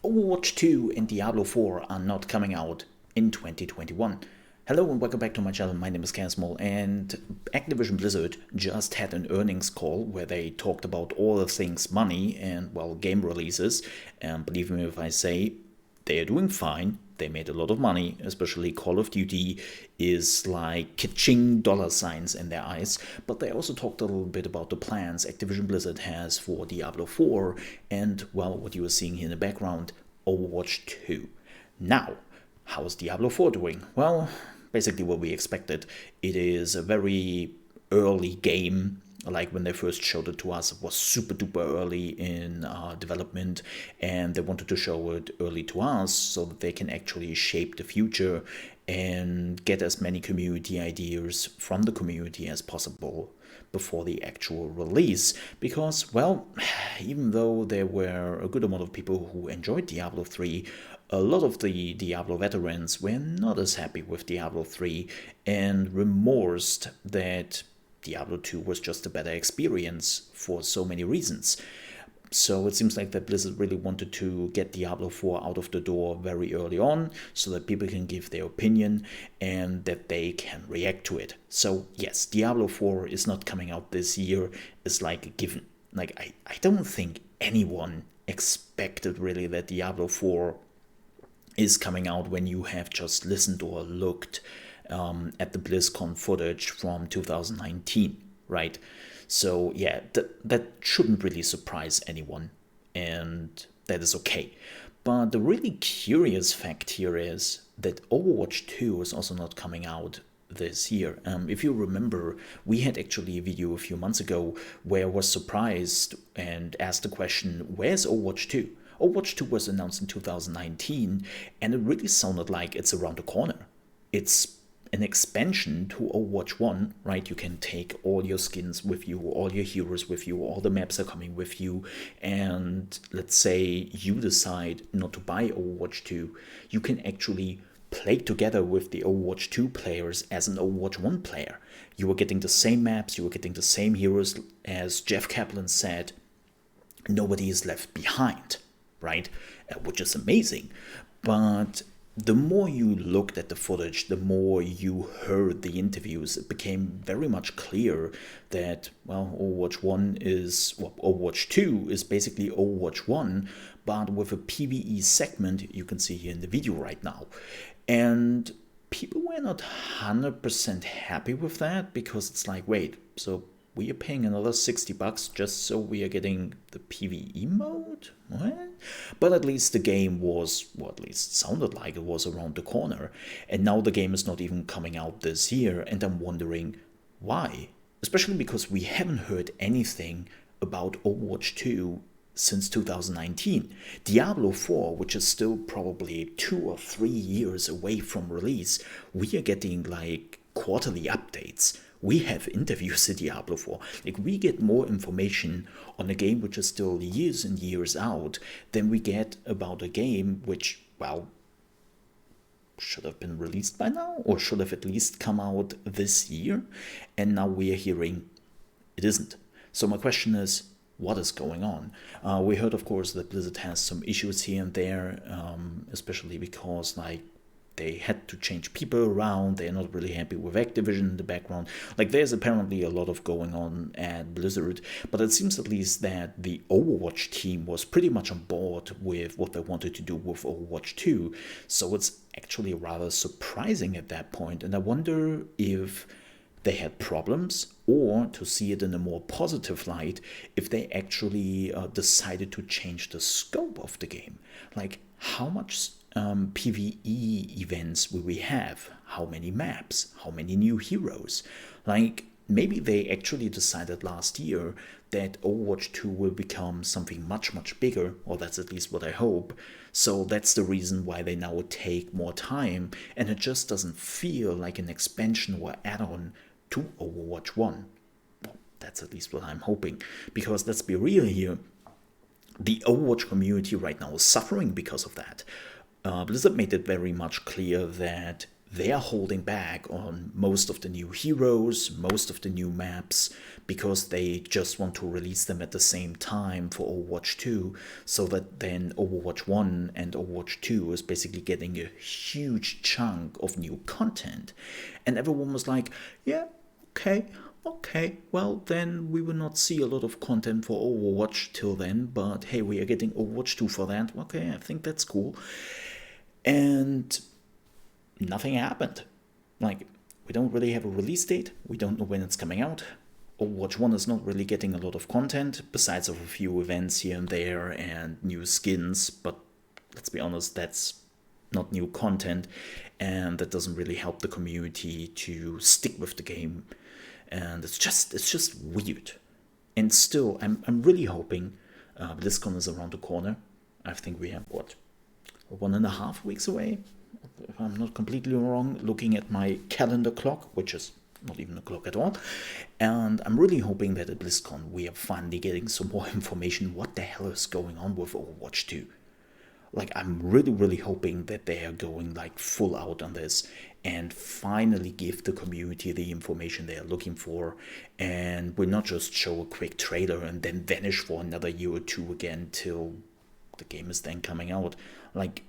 Overwatch 2 and Diablo 4 are not coming out in 2021. Hello and welcome back to my channel. My name is Casmol, and Activision Blizzard just had an earnings call where they talked about all the things money and, well, game releases. And believe me if I say, they are doing fine. They made a lot of money, especially Call of Duty is like ka-ching dollar signs in their eyes. But they also talked a little bit about the plans Activision Blizzard has for Diablo 4 and, well, what you are seeing here in the background, Overwatch 2. Now, how is Diablo 4 doing? Well, basically what we expected. It is a very early game. Like when they first showed it to us, it was super duper early in development, and they wanted to show it early to us so that they can actually shape the future and get as many community ideas from the community as possible before the actual release. Because, well, even though there were a good amount of people who enjoyed Diablo 3, a lot of the Diablo veterans were not as happy with Diablo 3 and remorsed that Diablo 2 was just a better experience for so many reasons. So it seems like that Blizzard really wanted to get Diablo 4 out of the door very early on so that people can give their opinion and that they can react to it. So yes, Diablo 4 is not coming out this year. It's like a given. Like I don't think anyone expected really that Diablo 4 is coming out when you have just listened or looked at the Blizzcon footage from 2019, right? So yeah, that shouldn't really surprise anyone, and that is okay. But the really curious fact here is that Overwatch 2 is also not coming out this year. If you remember, we had actually a video a few months ago where I was surprised and asked the question, where's Overwatch 2? Overwatch 2 was announced in 2019, and it really sounded like it's around the corner. It's an expansion to Overwatch 1, right? You can take all your skins with you, all your heroes with you, all the maps are coming with you, and let's say you decide not to buy Overwatch 2, you can actually play together with the Overwatch 2 players as an Overwatch 1 player. You are getting the same maps, you are getting the same heroes. As Jeff Kaplan said, nobody is left behind, right? Which is amazing. But the more you looked at the footage, the more you heard the interviews, it became very much clear that, well, Overwatch 2 is basically Overwatch 1, but with a PvE segment you can see here in the video right now. And people were not 100% happy with that, because it's like, wait, so we are paying another $60 just so we are getting the PvE mode? What? But at least the game was, well, at least sounded like it was around the corner. And now the game is not even coming out this year, and I'm wondering why. Especially because we haven't heard anything about Overwatch 2 since 2019. Diablo 4, which is still probably 2 or 3 years away from release, we are getting like quarterly updates. We have interviews in Diablo 4. Like, we get more information on a game which is still years and years out than we get about a game which, well, should have been released by now, or should have at least come out this year. And now we are hearing it isn't. So my question is, what is going on? We heard, of course, that Blizzard has some issues here and there, especially because, like, they had to change people around. They're not really happy with Activision in the background. Like, there's apparently a lot of going on at Blizzard, but it seems at least that the Overwatch team was pretty much on board with what they wanted to do with Overwatch 2. So it's actually rather surprising at that point. And I wonder if they had problems, or, to see it in a more positive light, if they actually decided to change the scope of the game. Like, how much PvE events will we have? How many maps? How many new heroes? Like, maybe they actually decided last year that Overwatch 2 will become something much, much bigger, or that's at least what I hope. So that's the reason why they now take more time, and it just doesn't feel like an expansion or add-on to Overwatch 1. Well, that's at least what I'm hoping. Because let's be real here, the Overwatch community right now is suffering because of that. Blizzard made it very much clear that they are holding back on most of the new heroes, most of the new maps, because they just want to release them at the same time for Overwatch 2, so that then Overwatch 1 and Overwatch 2 is basically getting a huge chunk of new content. And everyone was like, yeah, okay, well then we will not see a lot of content for Overwatch till then, but hey, we are getting Overwatch 2 for that. Okay, I think that's cool. And nothing happened. Like, we don't really have a release date. We don't know when it's coming out. Overwatch 1 is not really getting a lot of content, besides of a few events here and there and new skins, but let's be honest, that's not new content, and that doesn't really help the community to stick with the game. And it's just weird. And still, I'm really hoping Blizzcon is around the corner. I think we have, 1.5 weeks away? If I'm not completely wrong, looking at my calendar clock, which is not even a clock at all. And I'm really hoping that at BlizzCon we are finally getting some more information what the hell is going on with Overwatch 2. Like, I'm really hoping that they are going like full out on this and finally give the community the information they are looking for, and will not just show a quick trailer and then vanish for another year or two again till the game is then coming out. Like,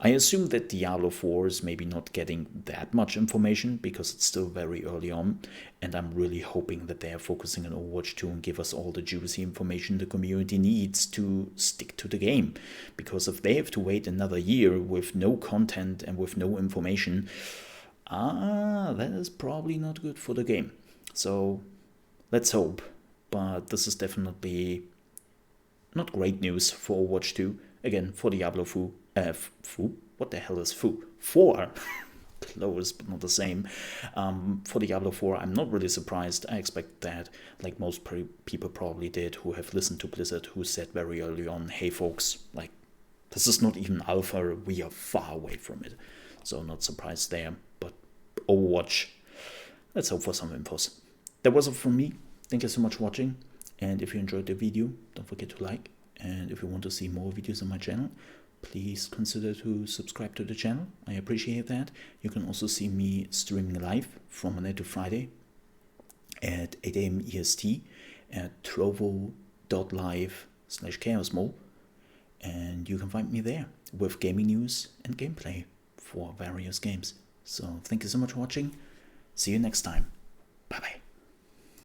I assume that Diablo 4 is maybe not getting that much information because it's still very early on, and I'm really hoping that they are focusing on Overwatch 2 and give us all the juicy information the community needs to stick to the game. Because if they have to wait another year with no content and with no information, that is probably not good for the game. So let's hope. But this is definitely not great news for Overwatch 2. Again, for Diablo 4. What the hell is Fu? 4. Close, but not the same. For Diablo 4, I'm not really surprised. I expect that, like most people probably did who have listened to Blizzard, who said very early on, hey folks, like, this is not even alpha, we are far away from it. So not surprised there. But Overwatch, let's hope for some infos. That was it from me. Thank you so much for watching. And if you enjoyed the video, don't forget to like. And if you want to see more videos on my channel, please consider to subscribe to the channel. I appreciate that. You can also see me streaming live from Monday to Friday at 8 AM EST at trovo.live/chaosmole. And you can find me there with gaming news and gameplay for various games. So thank you so much for watching. See you next time. Bye bye.